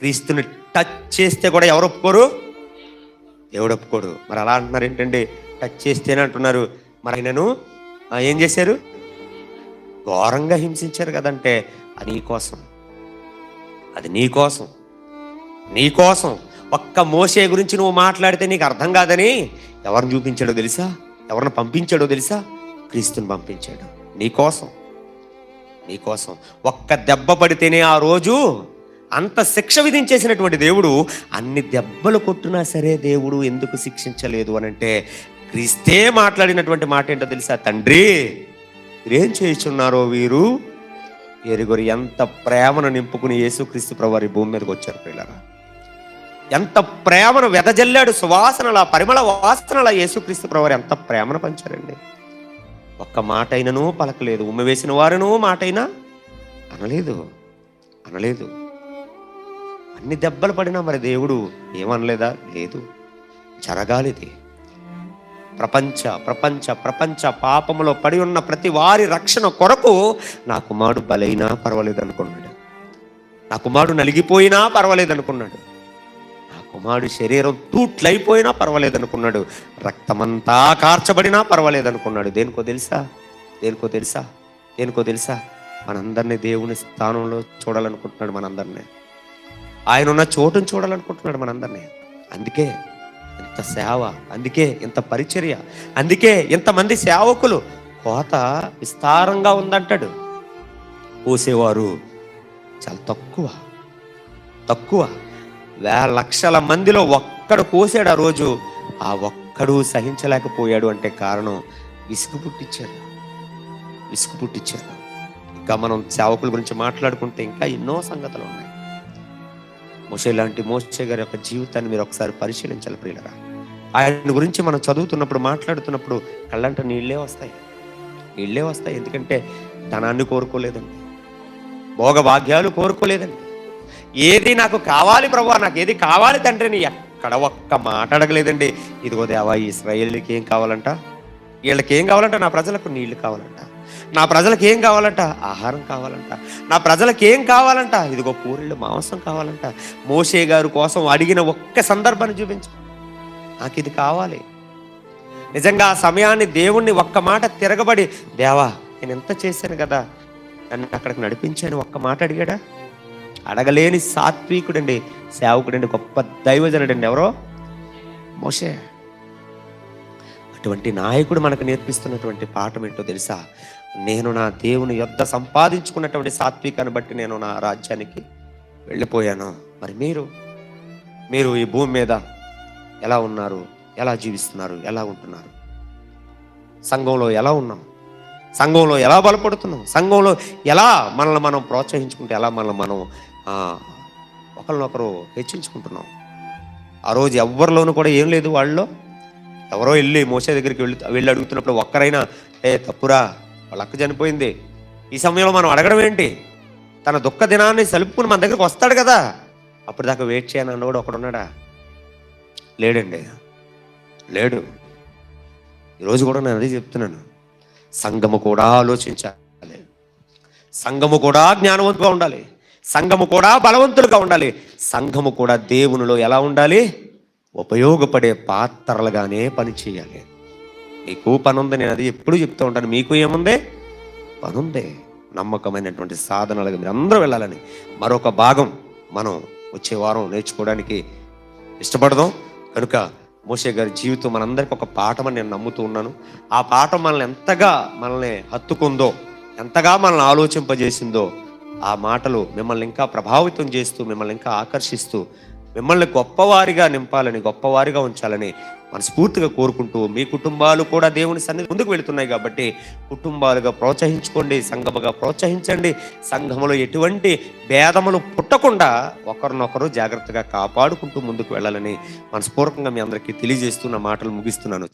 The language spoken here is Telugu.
క్రీస్తుని టచ్ చేస్తే కూడా ఎవరు ఒప్పుకోరు? దేవుడు ఒప్పుకోడు. మరి అలా అంటున్నారు ఏంటండి? టచ్ చేస్తేనే అంటున్నారు. మరి ఆయనను ఏం చేశారు? ఘోరంగా హింసించారు కదంటే అది నీకోసం, అది నీకోసం, నీకోసం. ఒక్క మోషే గురించి నువ్వు మాట్లాడితే నీకు అర్థం కాదని ఎవరిని చూపించాడో తెలుసా? ఎవరిని పంపించాడో తెలుసా? క్రీస్తుని పంపించాడు నీకోసం, నీకోసం. ఒక్క దెబ్బ పడితేనే ఆ రోజు అంత శిక్ష విధించేసినటువంటి దేవుడు అన్ని దెబ్బలు కొట్టినా సరే దేవుడు ఎందుకు శిక్షించలేదు అని అంటే క్రీస్తే మాట్లాడినటువంటి మాట ఏంటో తెలుసా? తండ్రి మీరేం చేయుచున్నారో వీరు ఎరుగురు. ఎంత ప్రేమను నింపుకుని యేసుక్రీస్తు ప్రభువారు భూమి మీదకి వచ్చారు పిల్లరా. ఎంత ప్రేమను వెదజల్లాడు, సువాసనల పరిమళ వాసనల యేసుక్రీస్తు ప్రభువారు ఎంత ప్రేమను పంచారండి. ఒక్క మాట అయినను పలకలేదు. ఉమ్మ వేసిన వారును మాట అయినా అనలేదు, అనలేదు. అన్ని దెబ్బలు పడినా మరి దేవుడు ఏమనలేదా? లేదు. జరగాలిది. ప్రపంచ ప్రపంచ ప్రపంచ పాపములో పడి ఉన్న ప్రతి వారి రక్షణ కొరకు నా కుమారుడు బలైనా పర్వాలేదు అనుకున్నాడు. నా కుమారుడు నలిగిపోయినా పర్వాలేదు అనుకున్నాడు. నా కుమారుడు శరీరం తూట్లైపోయినా పర్వాలేదు అనుకున్నాడు. రక్తమంతా కార్చబడినా పర్వాలేదు అనుకున్నాడు. దేనికో తెలుసా? దేనికో తెలుసా? దేనికో తెలుసా? మనందరినీ దేవుని స్థానంలో చూడాలనుకుంటున్నాడు. మనందరినీ ఆయన ఉన్న చోటును చూడాలనుకుంటున్నాడు మనందరినీ. అందుకే ఇంత సేవ, అందుకే ఇంత పరిచర్య, అందుకే ఇంతమంది సేవకులు. కోత విస్తారంగా ఉందంటాడు, కోసేవారు చాలా తక్కువ, తక్కువ. లక్షల మందిలో ఒక్కడు కోసాడు ఆ రోజు. ఆ ఒక్కడు సహించలేకపోయాడు అంటే కారణం విసుగు పుట్టించారు, విసుగు పుట్టించారు. ఇంకా మనం సేవకుల గురించి మాట్లాడుకుంటే ఇంకా ఎన్నో సంగతులు ఉన్నాయి. మోషే లాంటి మోషే గారి యొక్క జీవితాన్ని మీరు ఒకసారి పరిశీలించాలి ప్రియులరా. ఆయన గురించి మనం చదువుతున్నప్పుడు, మాట్లాడుతున్నప్పుడు కళ్ళంట నీళ్ళే వస్తాయి, నీళ్ళే వస్తాయి. ఎందుకంటే ధనాన్ని కోరుకోలేదండి, భోగభాగ్యాలు కోరుకోలేదండి. ఏది నాకు కావాలి ప్రభువా, నాకు ఏది కావాలి తండ్రి అని ఎక్కడ ఒక్క మాట అడగలేదండి. ఇదిగో దేవా, ఇశ్రాయేలుకి ఏం కావాలంట, వీళ్ళకి ఏం కావాలంట, నా ప్రజలకు నీళ్లు కావాలంట, నా ప్రజలకు ఏం కావాలంట, ఆహారం కావాలంట, నా ప్రజలకు ఏం కావాలంట, ఇదిగో పూరిళ్ళు మాంసం కావాలంట. మోషే గారి కోసం అడిగిన ఒక్క సందర్భాన్ని చూపించు, నాకు ఇది కావాలి. నిజంగా ఆ సమయాన్ని దేవుణ్ణి ఒక్క మాట తిరగబడి, దేవా నేను ఎంత చేశాను కదా, నన్ను అక్కడికి నడిపించాను ఒక్క మాట అడిగాడా? అడగలేని సాత్వికుడండి, సేవకుడండి, గొప్ప దైవజనుడండి. ఎవరో? మోషే. అటువంటి నాయకుడు మనకు నేర్పిస్తున్నటువంటి పాఠం ఏంటో తెలుసా? నేను నా దేవుని యొద్ద సంపాదించుకున్నటువంటి సాత్వికాన్ని బట్టి నేను నా రాజ్యానికి వెళ్ళిపోయాను. మరి మీరు ఈ భూమి మీద ఎలా ఉన్నారు, ఎలా జీవిస్తున్నారు, ఎలా ఉంటున్నారు? సంఘంలో ఎలా ఉన్నాం, సంఘంలో ఎలా బలపడుతున్నాం, సంఘంలో ఎలా మనల్ని మనం ప్రోత్సహించుకుంటే, ఎలా మనల్ని మనం ఒకరినొకరు హెచ్చించుకుంటున్నాం. ఆ రోజు ఎవరిలోనూ కూడా ఏం లేదు. వాళ్ళలో ఎవరో వెళ్ళి మోషే దగ్గరికి వెళ్ళి అడుగుతున్నప్పుడు ఒక్కరైనా తప్పురా, వాళ్ళ అక్క చనిపోయింది, ఈ సమయంలో మనం అడగడం ఏంటి? తన దుఃఖ దినాన్ని సలుపుకుని మన దగ్గరికి వస్తాడు కదా, అప్పుడు దాకా వెయిట్ చేయను అన్నవాడు ఒకడున్నాడా? లేడండి, లేడు. ఈరోజు కూడా నేను అదే చెప్తున్నాను. సంఘము కూడా ఆలోచించాలి, సంఘము కూడా జ్ఞానవంతుగా ఉండాలి, సంఘము కూడా బలవంతులుగా ఉండాలి, సంఘము కూడా దేవునిలో ఎలా ఉండాలి? ఉపయోగపడే పాత్రలుగానే పని చేయాలి. మీకు పని ఉంది, నేను అది ఎప్పుడు చెప్తూ ఉంటాను. మీకు ఏముంది? పని ఉంది. నమ్మకమైనటువంటి సాధనలుగా మీరు అందరూ వెళ్ళాలని మరొక భాగం మనం వచ్చే వారం నేర్చుకోవడానికి ఇష్టపడదాం. కనుక మోషే గారి జీవితం మనందరికీ ఒక పాఠం అని నేను నమ్ముతూ ఉన్నాను. ఆ పాఠం మనల్ని హత్తుకుందో, ఎంతగా మనల్ని ఆలోచింపజేసిందో, ఆ మాటలు మిమ్మల్ని ఇంకా ప్రభావితం చేస్తూ, మిమ్మల్ని ఇంకా ఆకర్షిస్తూ, మిమ్మల్ని గొప్పవారిగా నింపాలని, గొప్పవారిగా ఉంచాలని మనస్ఫూర్తిగా కోరుకుంటూ, మీ కుటుంబాలు కూడా దేవుని సన్నిధి ముందుకు వెళుతున్నాయి కాబట్టి కుటుంబాలుగా ప్రోత్సహించుకోండి, సంఘముగా ప్రోత్సహించండి. సంఘములో ఎటువంటి భేదములు పుట్టకుండా ఒకరినొకరు జాగ్రత్తగా కాపాడుకుంటూ ముందుకు వెళ్ళాలని మనస్ఫూర్తిగా మీ అందరికీ తెలియజేస్తున్న మాటలు ముగిస్తున్నాను.